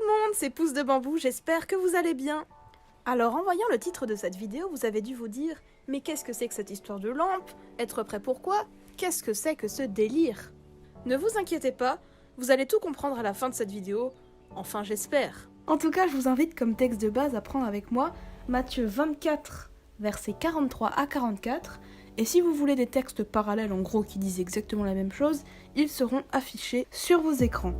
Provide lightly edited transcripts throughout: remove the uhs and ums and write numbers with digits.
le monde, c'est Pouce de Bambou, j'espère que vous allez bien. Alors en voyant le titre de cette vidéo, vous avez dû vous dire « Mais qu'est-ce que c'est que cette histoire de lampe? Être prêt pour quoi? Qu'est-ce que c'est que ce délire ?» Ne vous inquiétez pas, vous allez tout comprendre à la fin de cette vidéo, enfin j'espère. En tout cas, je vous invite comme texte de base à prendre avec moi Matthieu 24, versets 43 à 44, et si vous voulez des textes parallèles en gros qui disent exactement la même chose, ils seront affichés sur vos écrans.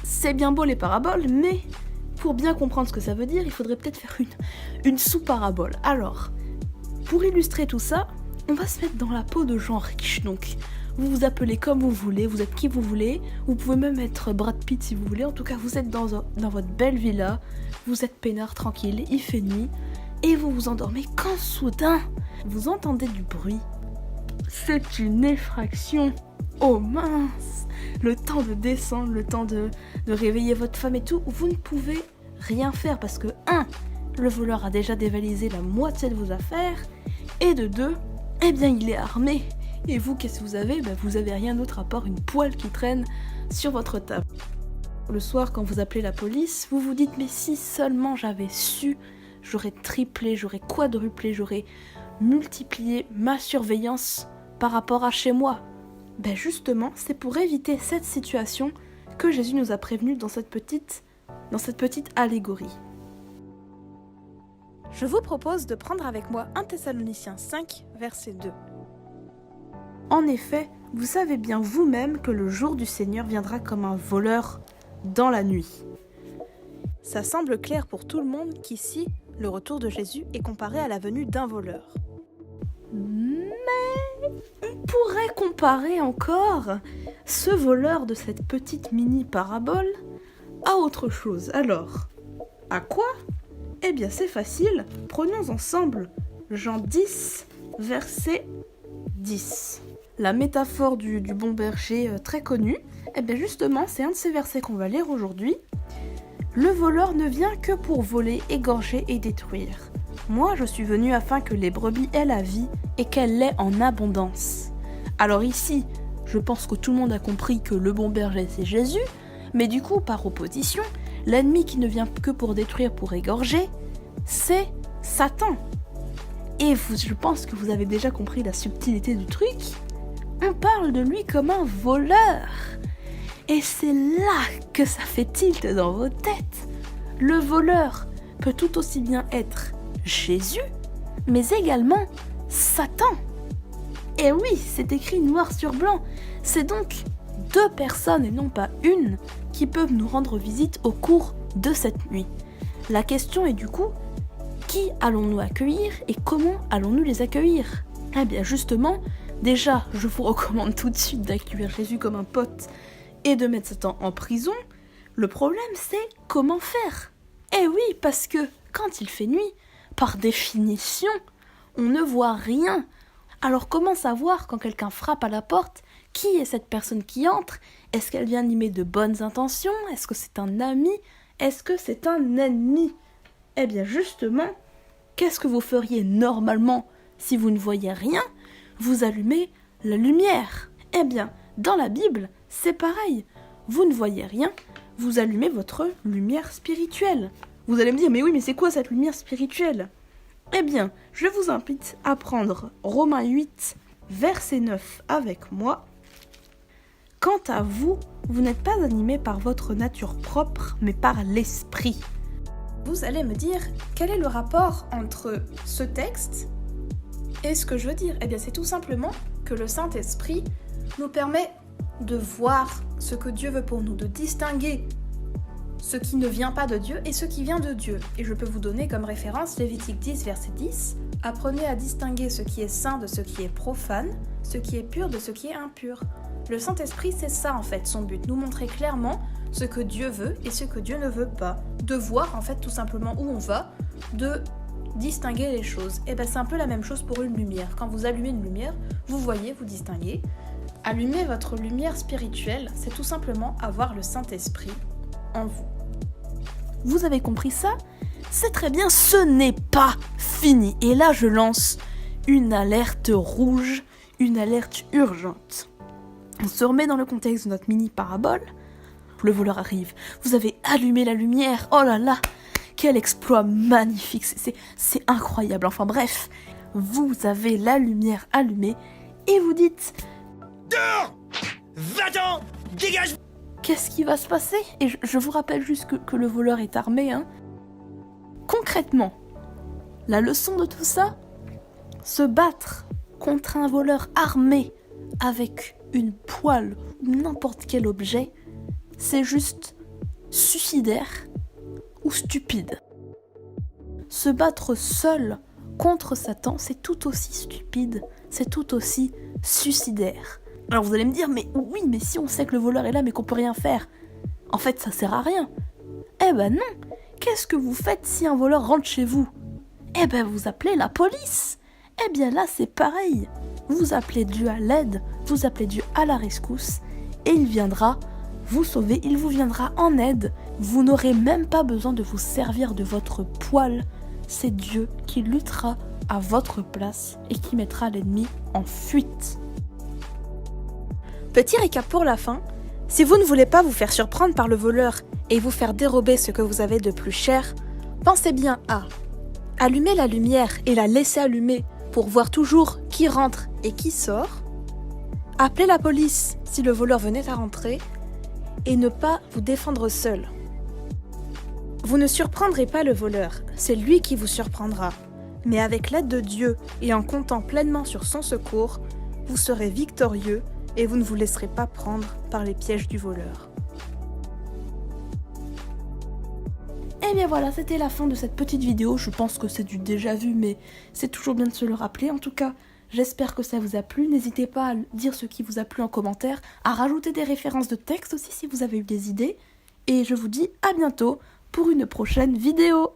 C'est bien beau les paraboles, mais pour bien comprendre ce que ça veut dire, il faudrait peut-être faire une sous-parabole. Alors, pour illustrer tout ça, on va se mettre dans la peau de gens riches. Donc, vous vous appelez comme vous voulez, vous êtes qui vous voulez, vous pouvez même être Brad Pitt si vous voulez. En tout cas, vous êtes dans votre belle villa, vous êtes peinard, tranquille, il fait nuit, et vous vous endormez quand soudain, vous entendez du bruit. C'est une effraction. Oh mince! Le temps de descendre, le temps de réveiller votre femme et tout, vous ne pouvez rien faire parce que 1. Le voleur a déjà dévalisé la moitié de vos affaires, et de 2, eh bien il est armé. Et vous, qu'est-ce que vous avez? Vous avez rien d'autre à part une poêle qui traîne sur votre table. Le soir, quand vous appelez la police, vous vous dites « Mais si seulement j'avais su, j'aurais triplé, j'aurais quadruplé, j'aurais multiplié ma surveillance par rapport à chez moi. » Justement, c'est pour éviter cette situation que Jésus nous a prévenus dans cette petite allégorie. Je vous propose de prendre avec moi 1 Thessaloniciens 5, verset 2. En effet, vous savez bien vous-même que le jour du Seigneur viendra comme un voleur dans la nuit. Ça semble clair pour tout le monde qu'ici, le retour de Jésus est comparé à la venue d'un voleur. Mais on pourrait comparer encore ce voleur de cette petite mini-parabole à autre chose. Alors, à quoi? Eh bien c'est facile, prenons ensemble Jean 10, verset 10. La métaphore du bon berger très connue, eh bien justement c'est un de ces versets qu'on va lire aujourd'hui. Le voleur ne vient que pour voler, égorger et détruire. Moi, je suis venu afin que les brebis aient la vie et qu'elle l'ait en abondance. Alors ici, je pense que tout le monde a compris que le bon berger, c'est Jésus, mais du coup, par opposition, l'ennemi qui ne vient que pour détruire, pour égorger, c'est Satan. Et je pense que vous avez déjà compris la subtilité du truc. On parle de lui comme un voleur. Et c'est là que ça fait tilt dans vos têtes. Le voleur peut tout aussi bien être Jésus, mais également Satan. Et oui, c'est écrit noir sur blanc. C'est donc 2 personnes et non pas une qui peuvent nous rendre visite au cours de cette nuit. La question est du coup, qui allons-nous accueillir et comment allons-nous les accueillir? Eh bien justement, déjà, je vous recommande tout de suite d'accueillir Jésus comme un pote et de mettre Satan en prison. Le problème, c'est comment faire? Eh oui, parce que quand il fait nuit, par définition, on ne voit rien. Alors comment savoir quand quelqu'un frappe à la porte, qui est cette personne qui entre? Est-ce qu'elle vient animer de bonnes intentions? Est-ce que c'est un ami? Est-ce que c'est un ennemi? Eh bien justement, qu'est-ce que vous feriez normalement si vous ne voyez rien? Vous allumez la lumière. Eh bien, dans la Bible, c'est pareil. Vous ne voyez rien, vous allumez votre lumière spirituelle. Vous allez me dire, mais oui, mais c'est quoi cette lumière spirituelle? Eh bien, je vous invite à prendre Romains 8, verset 9 avec moi. Quant à vous, vous n'êtes pas animés par votre nature propre, mais par l'esprit. Vous allez me dire, quel est le rapport entre ce texte et ce que je veux dire? Eh bien, c'est tout simplement que le Saint-Esprit nous permet de voir ce que Dieu veut pour nous, de distinguer ce qui ne vient pas de Dieu et ce qui vient de Dieu. Et je peux vous donner comme référence Lévitique 10, verset 10. Apprenez à distinguer ce qui est saint de ce qui est profane, ce qui est pur de ce qui est impur. Le Saint-Esprit, c'est ça en fait, son but, nous montrer clairement ce que Dieu veut et ce que Dieu ne veut pas. De voir en fait tout simplement où on va, de distinguer les choses. Et bien c'est un peu la même chose pour une lumière. Quand vous allumez une lumière, vous voyez, vous distinguez. Allumer votre lumière spirituelle, c'est tout simplement avoir le Saint-Esprit en vous. Vous avez compris ça? C'est très bien, ce n'est pas fini. Et là, je lance une alerte rouge, une alerte urgente. On se remet dans le contexte de notre mini parabole. Le voleur arrive. Vous avez allumé la lumière. Oh là là, quel exploit magnifique. C'est incroyable. Enfin bref, vous avez la lumière allumée et vous dites... Dehors! Va-t'en! Dégage! Qu'est-ce qui va se passer? Et je vous rappelle juste que le voleur est armé. Hein. Concrètement, la leçon de tout ça, se battre contre un voleur armé avec une poêle ou n'importe quel objet, c'est juste suicidaire ou stupide. Se battre seul contre Satan, c'est tout aussi stupide, c'est tout aussi suicidaire. Alors vous allez me dire, mais oui, mais si on sait que le voleur est là mais qu'on peut rien faire, en fait ça sert à rien. Eh ben non, qu'est-ce que vous faites si un voleur rentre chez vous? Eh ben vous appelez la police. Eh bien là c'est pareil, vous appelez Dieu à l'aide, vous appelez Dieu à la rescousse, et il viendra vous sauver, il vous viendra en aide. Vous n'aurez même pas besoin de vous servir de votre poêle, c'est Dieu qui luttera à votre place et qui mettra l'ennemi en fuite. Petit récap pour la fin, si vous ne voulez pas vous faire surprendre par le voleur et vous faire dérober ce que vous avez de plus cher, pensez bien à allumer la lumière et la laisser allumer pour voir toujours qui rentre et qui sort, appeler la police si le voleur venait à rentrer, et ne pas vous défendre seul. Vous ne surprendrez pas le voleur, c'est lui qui vous surprendra. Mais avec l'aide de Dieu et en comptant pleinement sur son secours, vous serez victorieux et vous ne vous laisserez pas prendre par les pièges du voleur. Et bien voilà, c'était la fin de cette petite vidéo. Je pense que c'est du déjà vu, mais c'est toujours bien de se le rappeler. En tout cas, j'espère que ça vous a plu. N'hésitez pas à dire ce qui vous a plu en commentaire, à rajouter des références de texte aussi si vous avez eu des idées. Et je vous dis à bientôt pour une prochaine vidéo.